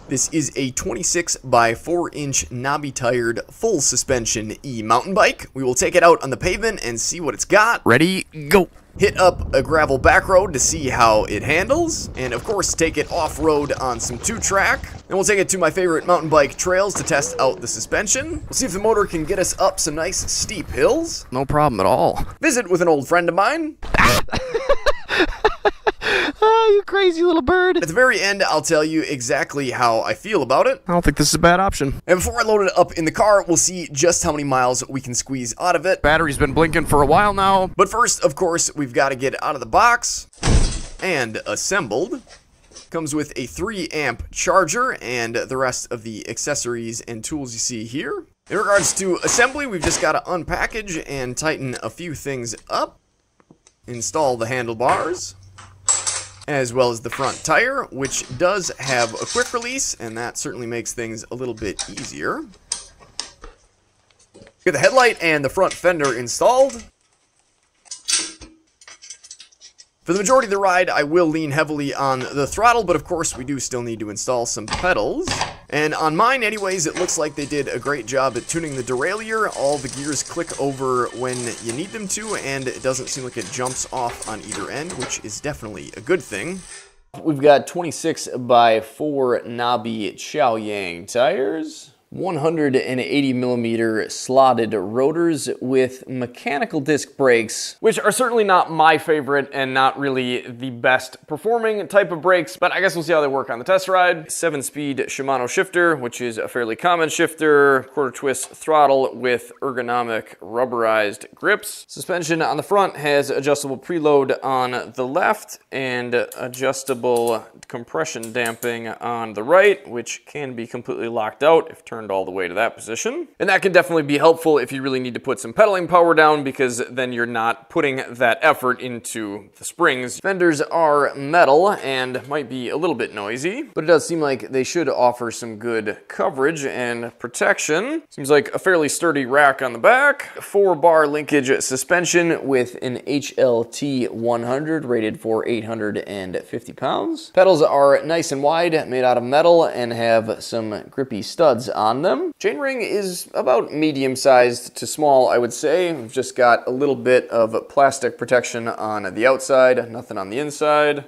This is a 26 by 4 inch knobby tired full suspension e-mountain bike. We will take it out on the pavement and see what it's got. Ready, go. Hit up a gravel back road to see how it handles, and of course take it off-road on some 2-track. Then we'll take it to my favorite mountain bike trails to test out the suspension. We'll see if the motor can get us up some nice steep hills. No problem at all. Visit with an old friend of mine. Oh, you crazy little bird. At the very end, I'll tell you exactly how I feel about it. I don't think this is a bad option. And before I load it up in the car, we'll see just how many miles we can squeeze out of it. Battery's been blinking for a while now. But first, of course, we've got to get it out of the box and assembled. Comes with a 3-amp charger and the rest of the accessories and tools you see here. In regards to assembly, we've just got to unpackage and tighten a few things up. Install the handlebars, as well as the front tire, which does have a quick release, and that certainly makes things a little bit easier. Get the headlight and the front fender installed. For the majority of the ride, I will lean heavily on the throttle, but of course we do still need to install some pedals. And on mine anyways, it looks like they did a great job at tuning the derailleur. All the gears click over when you need them to, and it doesn't seem like it jumps off on either end, which is definitely a good thing. We've got 26 by 4 knobby Chaoyang tires. 180 millimeter slotted rotors with mechanical disc brakes, which are certainly not my favorite and not really the best performing type of brakes, but I guess we'll see how they work on the test ride. 7-speed Shimano shifter, which is a fairly common shifter, quarter twist throttle with ergonomic rubberized grips. Suspension on the front has adjustable preload on the left and adjustable compression damping on the right, which can be completely locked out if turned all the way to that position. And that can definitely be helpful if you really need to put some pedaling power down, because then you're not putting that effort into the springs. Fenders are metal and might be a little bit noisy, but it does seem like they should offer some good coverage and protection. Seems like a fairly sturdy rack on the back. 4-bar linkage suspension with an HLT 100 rated for 850 pounds. Pedals are nice and wide, made out of metal, and have some grippy studs on them. Chainring is about medium-sized to small, I would say. We've just got a little bit of plastic protection on the outside, nothing on the inside.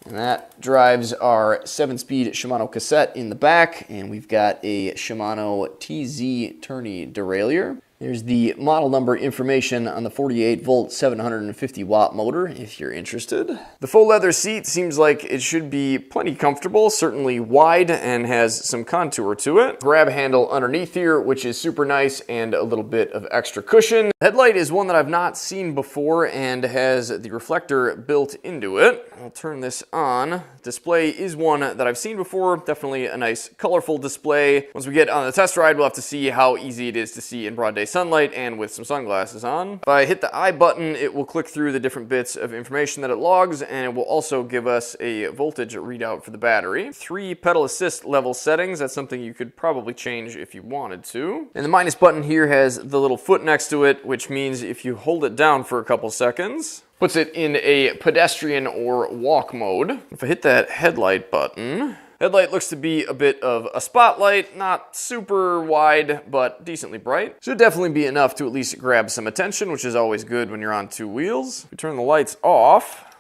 And that drives our 7-speed Shimano cassette in the back, and we've got a Shimano TZ Tourney derailleur. There's the model number information on the 48-volt 750-watt motor if you're interested. The faux leather seat seems like it should be plenty comfortable, certainly wide and has some contour to it. Grab handle underneath here, which is super nice, and a little bit of extra cushion. The headlight is one that I've not seen before and has the reflector built into it. I'll turn this on. Display is one that I've seen before, definitely a nice colorful display. Once we get on the test ride, we'll have to see how easy it is to see in broad day sunlight and with some sunglasses on. If I hit the I button, it will click through the different bits of information that it logs, and it will also give us a voltage readout for the battery. 3 pedal assist level settings. That's something you could probably change if you wanted to. And the minus button here has the little foot next to it, which means if you hold it down for a couple seconds, puts it in a pedestrian or walk mode. If I hit that headlight button, headlight looks to be a bit of a spotlight, not super wide, but decently bright. Should definitely be enough to at least grab some attention, which is always good when you're on 2 wheels. If we turn the lights off,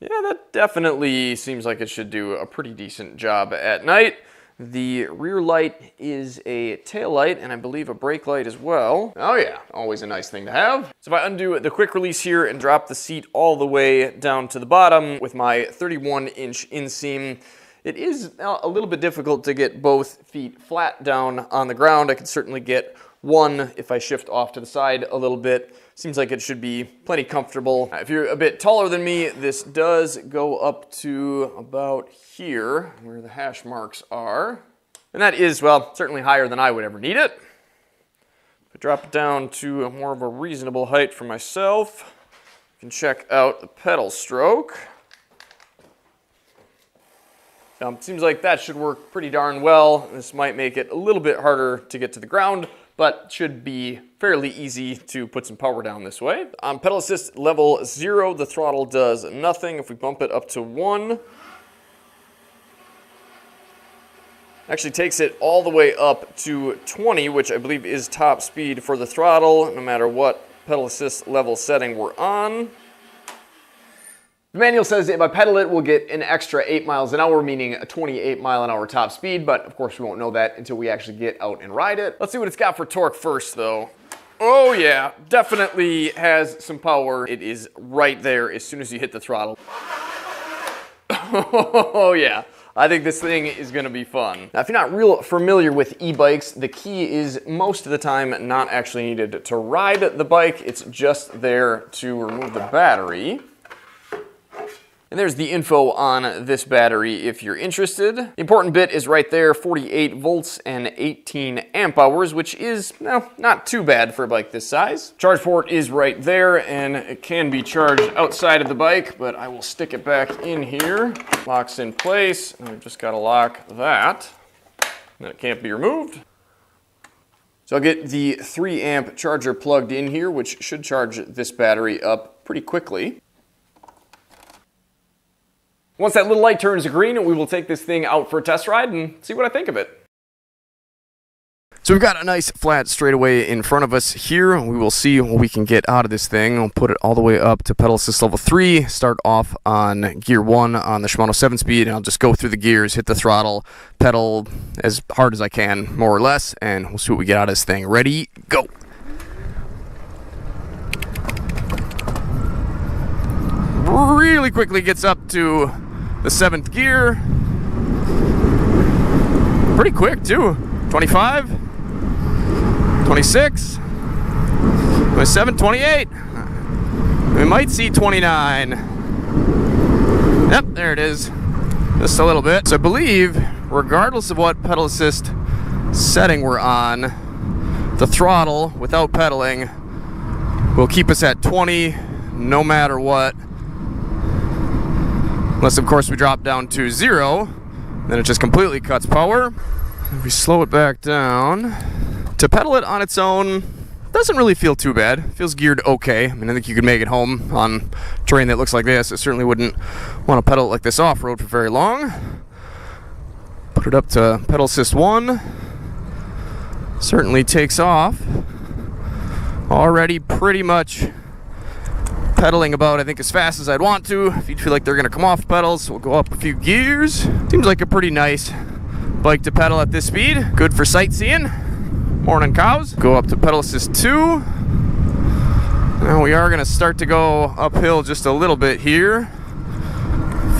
yeah, that definitely seems like it should do a pretty decent job at night. The rear light is a tail light, and I believe a brake light as well. Oh yeah, always a nice thing to have. So if I undo the quick release here and drop the seat all the way down to the bottom with my 31-inch inseam, it is a little bit difficult to get both feet flat down on the ground. I could certainly get one if I shift off to the side a little bit. Seems like it should be plenty comfortable. If you're a bit taller than me, this does go up to about here, where the hash marks are. And that is, well, certainly higher than I would ever need it. If I drop it down to more of a reasonable height for myself, you can check out the pedal stroke. Seems like that should work pretty darn well. This might make it a little bit harder to get to the ground, but should be fairly easy to put some power down this way. On pedal assist level 0, the throttle does nothing. If we bump it up to 1, Actually takes it all the way up to 20, which I believe is top speed for the throttle, no matter what pedal assist level setting we're on. The manual says if I pedal it, we'll get an extra 8 miles an hour, meaning a 28 mile an hour top speed, but of course we won't know that until we actually get out and ride it. Let's see what it's got for torque first, though. Oh yeah, definitely has some power. It is right there as soon as you hit the throttle. Oh yeah. I think this thing is going to be fun. Now, if you're not real familiar with e-bikes, the key is most of the time not actually needed to ride the bike. It's just there to remove the battery. And there's the info on this battery if you're interested. The important bit is right there, 48 volts and 18 amp hours, which is, well, not too bad for a bike this size. Charge port is right there, and it can be charged outside of the bike, but I will stick it back in here. Locks in place, and I've just got to lock that. And it can't be removed. So I'll get the 3 amp charger plugged in here, which should charge this battery up pretty quickly. Once that little light turns green, we will take this thing out for a test ride and see what I think of it. So we've got a nice flat straightaway in front of us here. We will see what we can get out of this thing. I'll put it all the way up to pedal assist level 3, start off on gear 1 on the Shimano 7-speed, and I'll just go through the gears, hit the throttle, pedal as hard as I can, more or less, and we'll see what we get out of this thing. Ready, go! Really quickly gets up to the 7th gear. Pretty quick too. 25, 26, 27, 28. We might see 29. Yep, there it is. Just a little bit. So I believe, regardless of what pedal assist setting we're on, the throttle without pedaling will keep us at 20 no matter what. Unless, of course, we drop down to 0, then it just completely cuts power. If we slow it back down, to pedal it on its own, doesn't really feel too bad. It feels geared okay. I mean, I think you could make it home on terrain that looks like this. I certainly wouldn't want to pedal it like this off-road for very long. Put it up to pedal assist 1. Certainly takes off. Already pretty much pedaling about, I think, as fast as I'd want to. If you feel like they're going to come off pedals, we'll go up a few gears. Seems like a pretty nice bike to pedal at this speed. Good for sightseeing. Morning cows. Go up to pedal assist 2. Now we are going to start to go uphill just a little bit here.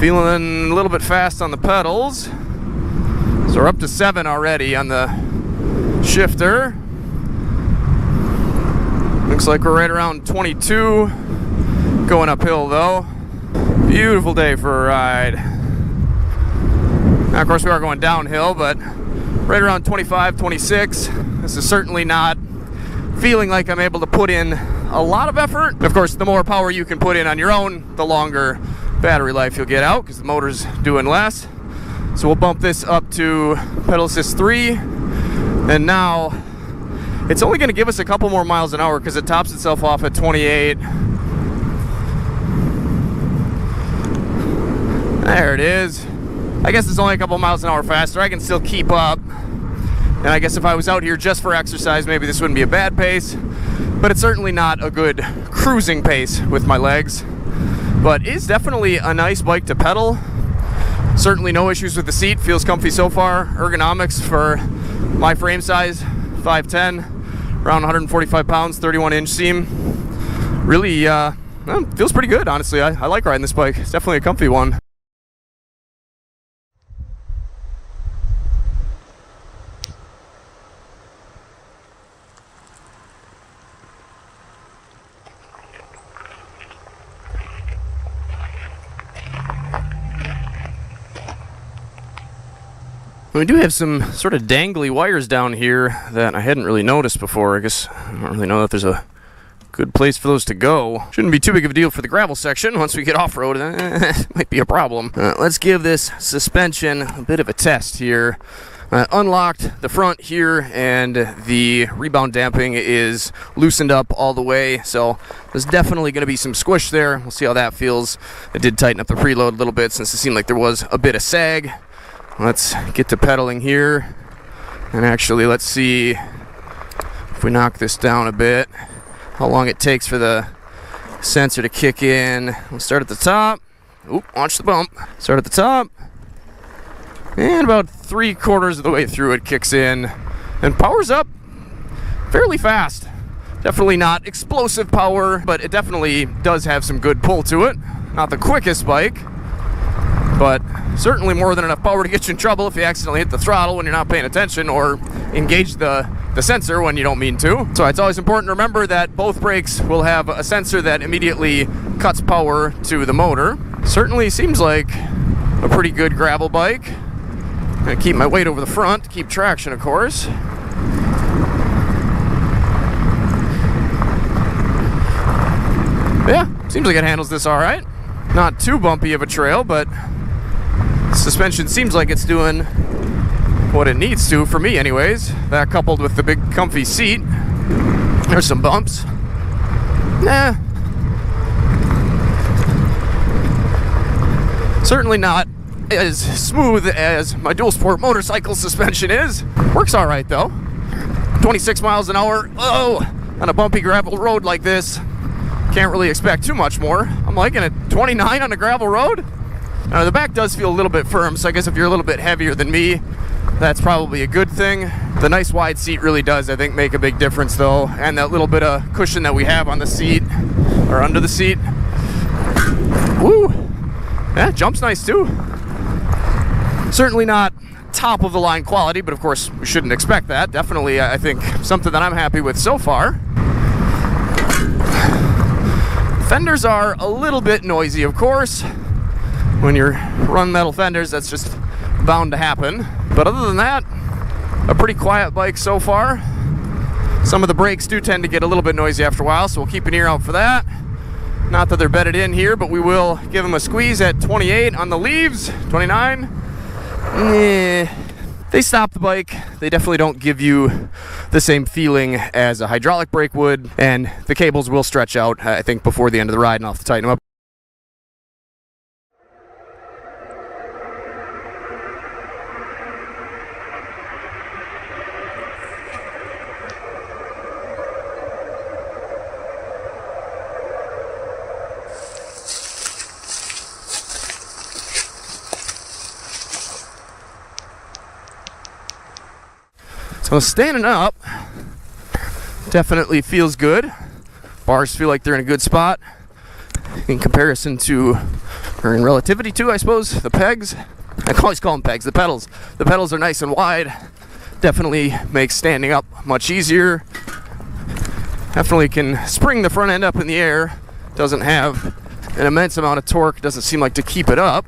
Feeling a little bit fast on the pedals. So we're up to 7 already on the shifter. Looks like we're right around 22. Going uphill though. Beautiful day for a ride. Now, of course, we are going downhill, but right around 25, 26. This is certainly not feeling like I'm able to put in a lot of effort. Of course, the more power you can put in on your own, the longer battery life you'll get out because the motor's doing less. So we'll bump this up to pedal assist 3. And now it's only going to give us a couple more miles an hour because it tops itself off at 28. There it is. I guess it's only a couple miles an hour faster. I can still keep up. And I guess if I was out here just for exercise, maybe this wouldn't be a bad pace. But it's certainly not a good cruising pace with my legs. But it's definitely a nice bike to pedal. Certainly no issues with the seat. Feels comfy so far. Ergonomics for my frame size, 5'10", around 145 pounds, 31-inch seam. Really, feels pretty good, honestly. I like riding this bike. It's definitely a comfy one. We do have some sort of dangly wires down here that I hadn't really noticed before. I guess I don't really know if there's a good place for those to go. Shouldn't be too big of a deal for the gravel section. Once we get off-road, it might be a problem. Let's give this suspension a bit of a test here. Unlocked the front here, and the rebound damping is loosened up all the way, so there's definitely going to be some squish there. We'll see how that feels. I did tighten up the preload a little bit since it seemed like there was a bit of sag. Let's get to pedaling here. And actually, let's see if we knock this down a bit, how long it takes for the sensor to kick in. We'll start at the top. Oop, watch the bump. Start at the top. And about 3/4 of the way through it kicks in and powers up fairly fast. Definitely not explosive power, but it definitely does have some good pull to it. Not the quickest bike, but certainly more than enough power to get you in trouble if you accidentally hit the throttle when you're not paying attention or engage the sensor when you don't mean to. So it's always important to remember that both brakes will have a sensor that immediately cuts power to the motor. Certainly seems like a pretty good gravel bike. I'm gonna keep my weight over the front to keep traction, of course. Yeah, seems like it handles this all right. Not too bumpy of a trail, but suspension seems like it's doing what it needs to, for me anyways. That coupled with the big comfy seat. There's some bumps. Nah. Certainly not as smooth as my dual sport motorcycle suspension is. Works all right though. 26 miles an hour, oh, on a bumpy gravel road like this. Can't really expect too much more. I'm liking it. 29 on a gravel road. Now the back does feel a little bit firm, so I guess if you're a little bit heavier than me, that's probably a good thing. The nice wide seat really does, I think, make a big difference though, and that little bit of cushion that we have on the seat, or under the seat. Woo! Yeah, jump's nice too. Certainly not top of the line quality, but of course we shouldn't expect that. Definitely, I think, something that I'm happy with so far. Fenders are a little bit noisy, of course. When you're run metal fenders, that's just bound to happen. But other than that, a pretty quiet bike so far. Some of the brakes do tend to get a little bit noisy after a while, so we'll keep an ear out for that. Not that they're bedded in here, but we will give them a squeeze at 28 on the leaves. 29. They stop the bike. They definitely don't give you the same feeling as a hydraulic brake would, and the cables will stretch out, I think, before the end of the ride, and I'll have to tighten them up. So standing up definitely feels good. Bars feel like they're in a good spot in comparison to, or in relativity to, I suppose, the pegs. I can always call them pegs, the pedals. The pedals are nice and wide. Definitely makes standing up much easier. Definitely can spring the front end up in the air. Doesn't have an immense amount of torque. Doesn't seem like to keep it up.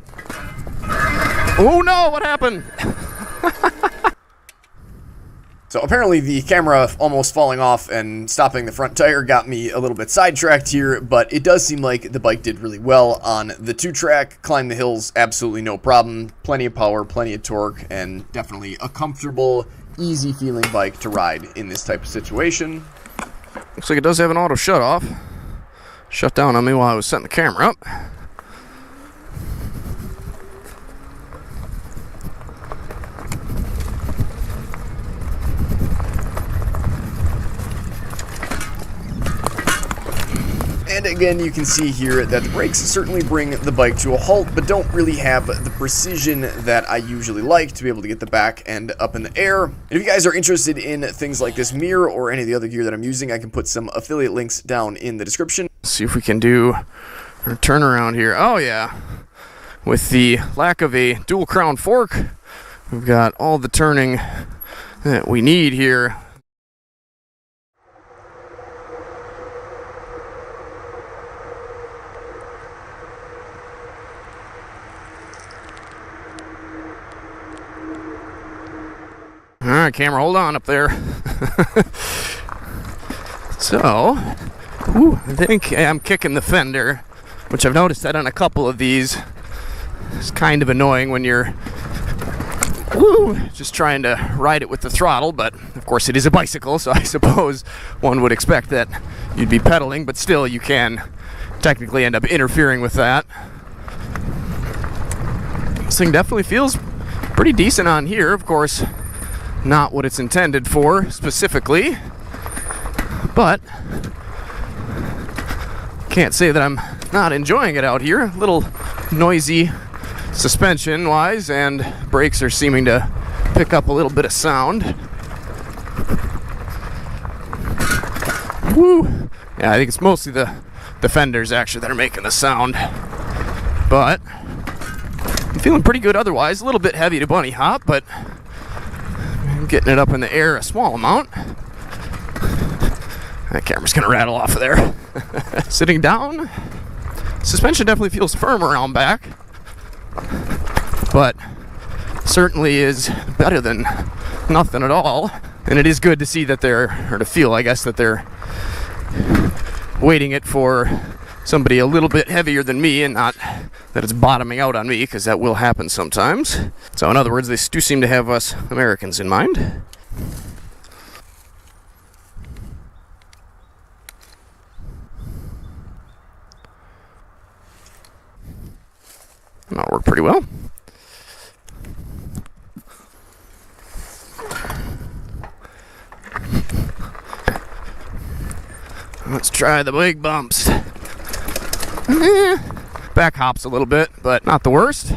Oh no, what happened? So apparently the camera almost falling off and stopping the front tire got me a little bit sidetracked here, but it does seem like the bike did really well on the 2-track. Climb the hills, absolutely no problem. Plenty of power, plenty of torque, and definitely a comfortable, easy feeling bike to ride in this type of situation. Looks like it does have an auto shut off. Shut down on me while I was setting the camera up. And again, you can see here that the brakes certainly bring the bike to a halt, but don't really have the precision that I usually like to be able to get the back end up in the air. And if you guys are interested in things like this mirror or any of the other gear that I'm using, I can put some affiliate links down in the description. Let's see if we can do our turnaround here. Oh yeah, with the lack of a dual crown fork, we've got all the turning that we need here. All right, camera, hold on up there. So, I think I'm kicking the fender, which I've noticed that on a couple of these. It's kind of annoying when you're just trying to ride it with the throttle, but of course it is a bicycle, so I suppose one would expect that you'd be pedaling, but still you can technically end up interfering with that. This thing definitely feels pretty decent on here. Of course, not what it's intended for specifically, but can't say that I'm not enjoying it out here. A little noisy suspension wise, and brakes are seeming to pick up a little bit of sound. Woo! Yeah, I think it's mostly the fenders actually that are making the sound, but I'm feeling pretty good otherwise. A little bit heavy to bunny hop, but I'm getting it up in the air a small amount. That camera's gonna rattle off of there. Sitting down, suspension definitely feels firm around back, but certainly is better than nothing at all. And it is good to see that or to feel, I guess, that they're waiting it for somebody a little bit heavier than me, and not that it's bottoming out on me, because that will happen sometimes. So in other words, they do seem to have us Americans in mind. That'll work pretty well. Let's try the big bumps. Back hops a little bit, but not the worst.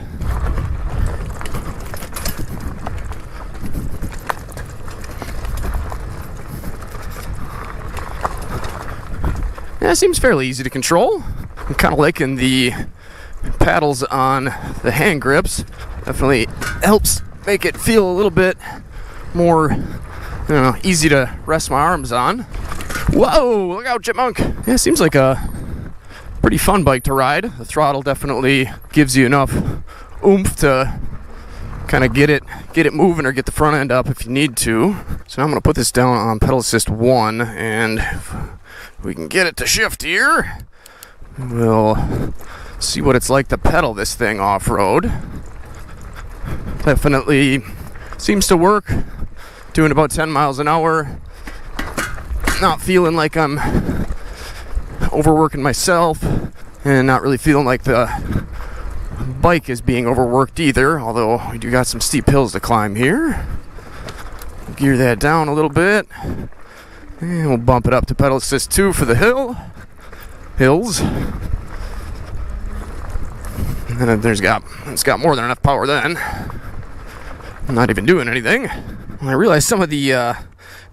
Yeah, it seems fairly easy to control. I'm kind of liking the paddles on the hand grips. Definitely helps make it feel a little bit more, easy to rest my arms on. Whoa, look out, chipmunk. Yeah, it seems like a pretty fun bike to ride. The throttle definitely gives you enough oomph to kind of get it moving, or get the front end up if you need to. So now I'm going to put this down on pedal assist 1, and if we can get it to shift here, we'll see what it's like to pedal this thing off-road. Definitely seems to work. Doing about 10 miles an hour. Not feeling like I'm overworking myself, and not really feeling like the bike is being overworked either, although we do got some steep hills to climb here. Gear that down a little bit, and we'll bump it up to pedal assist 2 for the hills. And then it's got more than enough power then. I'm not even doing anything. I realized some of the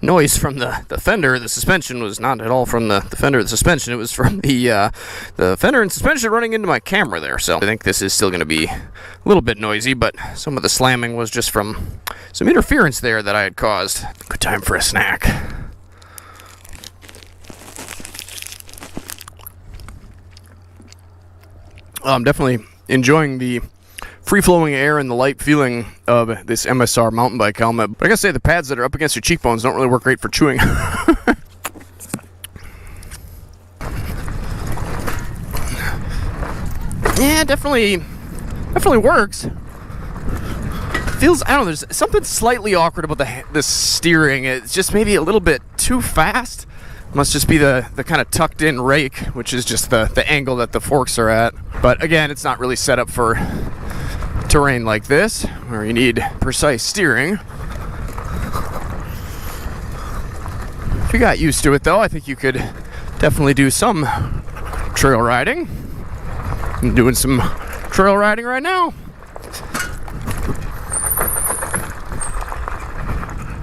noise from the fender, the suspension, was not at all from the fender of the suspension. It was from the fender and suspension running into my camera there. So I think this is still going to be a little bit noisy, but some of the slamming was just from some interference there that I had caused. Good time for a snack. I'm definitely enjoying the free-flowing air and the light feeling of this MSR mountain bike helmet. But I gotta say, the pads that are up against your cheekbones don't really work great for chewing. Yeah, definitely works. Feels, I don't know, there's something slightly awkward about the steering. It's just maybe a little bit too fast. Must just be the kind of tucked in rake, which is just the angle that the forks are at. But again, it's not really set up for terrain like this, where you need precise steering. If you got used to it though, I think you could definitely do some trail riding. I'm doing some trail riding right now.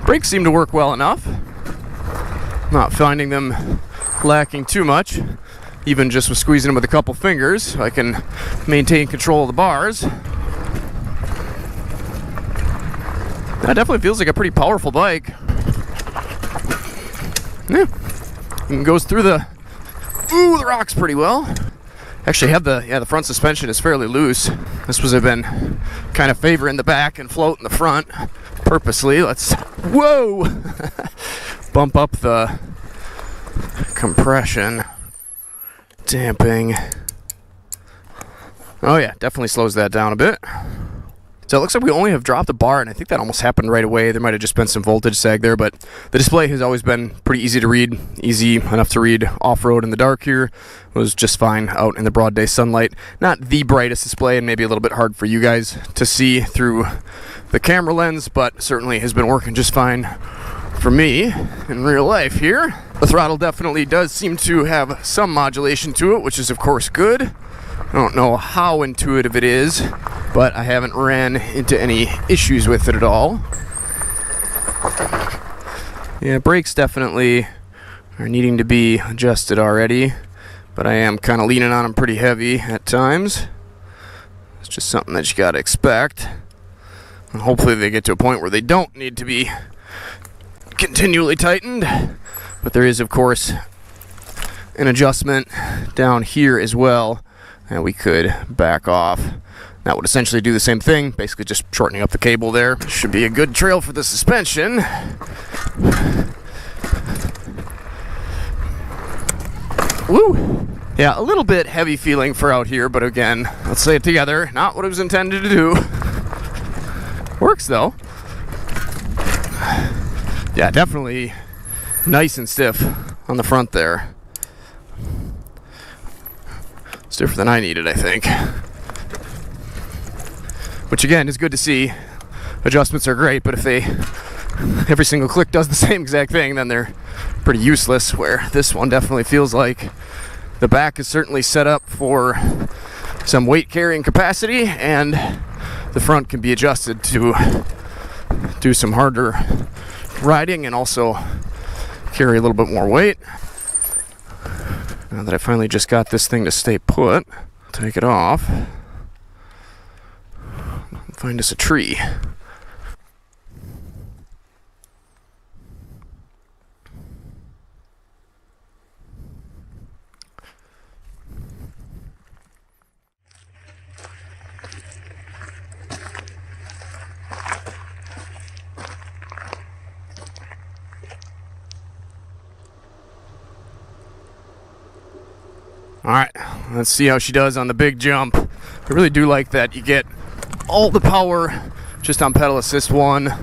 Brakes seem to work well enough. Not finding them lacking too much, even just with squeezing them with a couple fingers, so I can maintain control of the bars. That definitely feels like a pretty powerful bike. Yeah, and goes through the rocks pretty well. Actually, have the front suspension is fairly loose. This was have been kind of favoring the back and floating the front purposely. Let's bump up the compression, damping. Oh yeah, definitely slows that down a bit. So it looks like we only have dropped a bar, and I think that almost happened right away. There might have just been some voltage sag there, but the display has always been pretty easy to read, easy enough to read off-road in the dark here. It was just fine out in the broad day sunlight. Not the brightest display, and maybe a little bit hard for you guys to see through the camera lens, but certainly has been working just fine for me in real life here. The throttle definitely does seem to have some modulation to it, which is of course good. I don't know how intuitive it is, but I haven't ran into any issues with it at all. Yeah, brakes definitely are needing to be adjusted already, but I am kind of leaning on them pretty heavy at times. It's just something that you gotta expect. And hopefully they get to a point where they don't need to be continually tightened. But there is, of course, an adjustment down here as well, and we could back off. That would essentially do the same thing, basically just shortening up the cable there. Should be a good trail for the suspension. Woo! Yeah, a little bit heavy feeling for out here, but again, let's say it together, not what it was intended to do. Works though. Yeah, definitely nice and stiff on the front there. Stiffer than I needed, I think. Which again is good to see. Adjustments are great, but if every single click does the same exact thing, then they're pretty useless, where this one definitely feels like the back is certainly set up for some weight carrying capacity, and the front can be adjusted to do some harder riding and also carry a little bit more weight. Now that I finally just got this thing to stay put, take it off, find us a tree. Alright, let's see how she does on the big jump. I really do like that you get all the power just on pedal assist 1.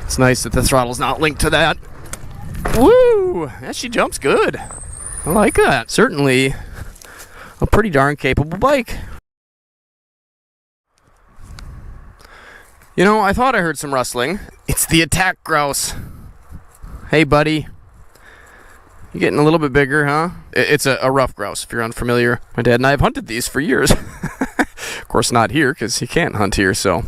It's nice that the throttle's not linked to that. Woo! Yeah, she jumps good. I like that. Certainly a pretty darn capable bike. You know, I thought I heard some rustling. It's the attack grouse. Hey, buddy. You're getting a little bit bigger, huh? It's a rough grouse, if you're unfamiliar. My dad and I have hunted these for years. Of course not here, because he can't hunt here, so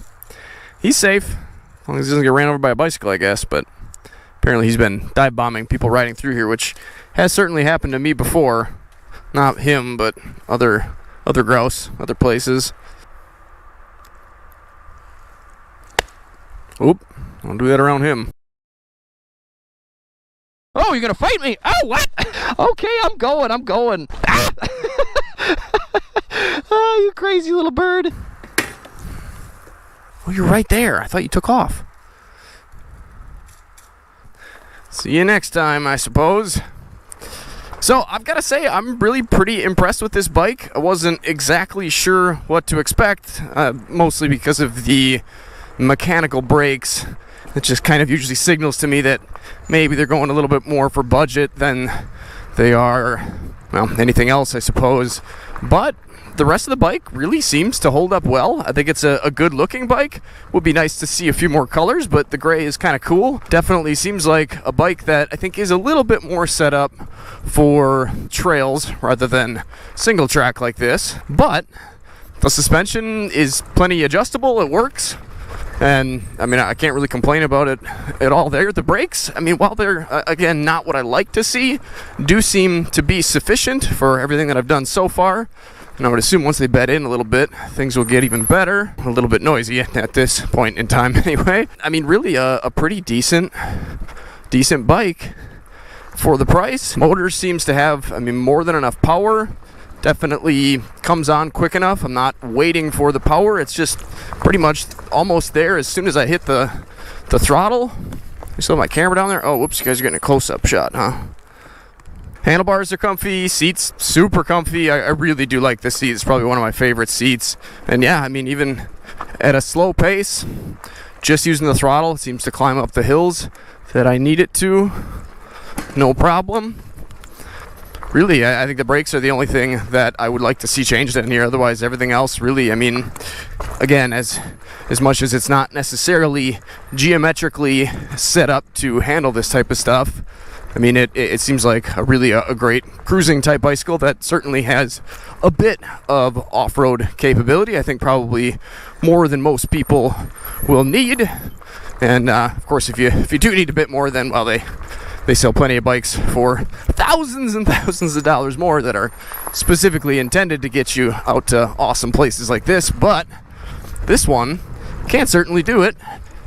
he's safe. As long as he doesn't get ran over by a bicycle, I guess. But apparently he's been dive bombing people riding through here, which has certainly happened to me before. Not him, but other grouse, other places. Oop, don't do that around him. Oh, you're gonna fight me? Oh, what? Okay, I'm going. Ah! Oh, you crazy little bird. Oh, you're right there. I thought you took off. See you next time, I suppose. So, I've got to say, I'm really pretty impressed with this bike. I wasn't exactly sure what to expect, mostly because of the mechanical brakes. It just kind of usually signals to me that maybe they're going a little bit more for budget than they are, well, anything else, I suppose. But the rest of the bike really seems to hold up well. I think it's a good looking bike. Would be nice to see a few more colors, but the gray is kind of cool. Definitely seems like a bike that I think is a little bit more set up for trails rather than single track like this. But the suspension is plenty adjustable. It works. And, I mean, I can't really complain about it at all there. The brakes, I mean, while they're, again, not what I like to see, do seem to be sufficient for everything that I've done so far. And I would assume once they bed in a little bit, things will get even better. A little bit noisy at this point in time anyway. I mean, really a pretty decent bike for the price. Motor seems to have, I mean, more than enough power. Definitely comes on quick enough. I'm not waiting for the power. It's just pretty much almost there as soon as I hit the throttle. I still have my camera down there. Oh, whoops, you guys are getting a close-up shot, huh? Handlebars are comfy. Seats, super comfy. I really do like this seat. It's probably one of my favorite seats. And yeah, I mean, even at a slow pace, just using the throttle. It seems to climb up the hills that I need it to, no problem. Really, I think the brakes are the only thing that I would like to see changed in here. Otherwise, everything else, really, I mean, again, as much as it's not necessarily geometrically set up to handle this type of stuff, I mean, it seems like a really great cruising type bicycle that certainly has a bit of off-road capability. I think probably more than most people will need. And of course, if you do need a bit more, then, well, they sell plenty of bikes for thousands and thousands of dollars more that are specifically intended to get you out to awesome places like this. But this one can certainly do it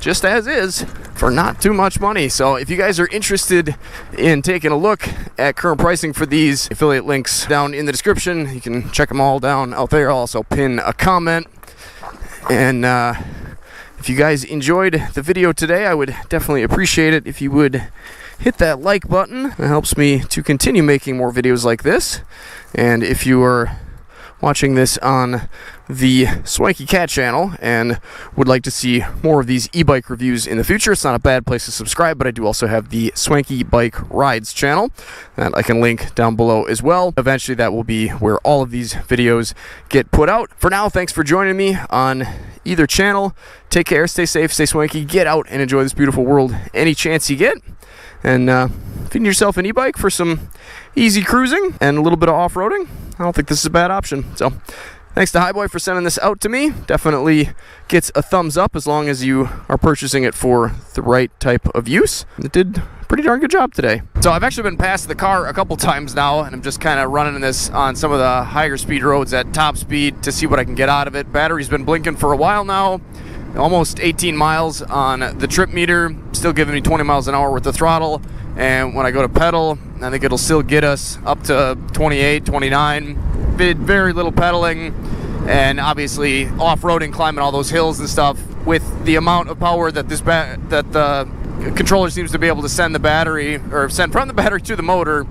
just as is for not too much money. So if you guys are interested in taking a look at current pricing for these, affiliate links down in the description. You can check them all down out there. I'll also pin a comment. And if you guys enjoyed the video today, I would definitely appreciate it if you would hit that like button. It helps me to continue making more videos like this. And if you are watching this on the Swanky Cat channel and would like to see more of these e-bike reviews in the future, it's not a bad place to subscribe, but I do also have the Swanky Bike Rides channel that I can link down below as well. Eventually that will be where all of these videos get put out. For now, thanks for joining me on either channel. Take care, stay safe, stay swanky, get out and enjoy this beautiful world any chance you get. And feeding yourself an e-bike for some easy cruising and a little bit of off-roading, I don't think this is a bad option. So thanks to Hiboy for sending this out to me. Definitely gets a thumbs up as long as you are purchasing it for the right type of use. It did a pretty darn good job today. So I've actually been past the car a couple times now, and I'm just kind of running this on some of the higher speed roads at top speed to see what I can get out of it. Battery's been blinking for a while now. Almost 18 miles on the trip meter, still giving me 20 miles an hour with the throttle. And when I go to pedal, I think it'll still get us up to 28, 29. Very little pedaling, and obviously off-roading, climbing all those hills and stuff. With the amount of power that the controller seems to be able to send the battery, or send from the battery to the motor,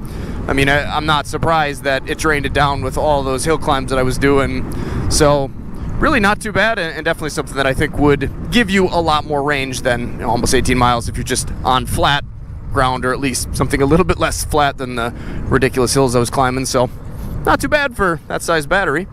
I mean, I'm not surprised that it drained it down with all those hill climbs that I was doing. So really not too bad, and definitely something that I think would give you a lot more range than, you know, almost 18 miles if you're just on flat ground, or at least something a little bit less flat than the ridiculous hills I was climbing. So not too bad for that size battery.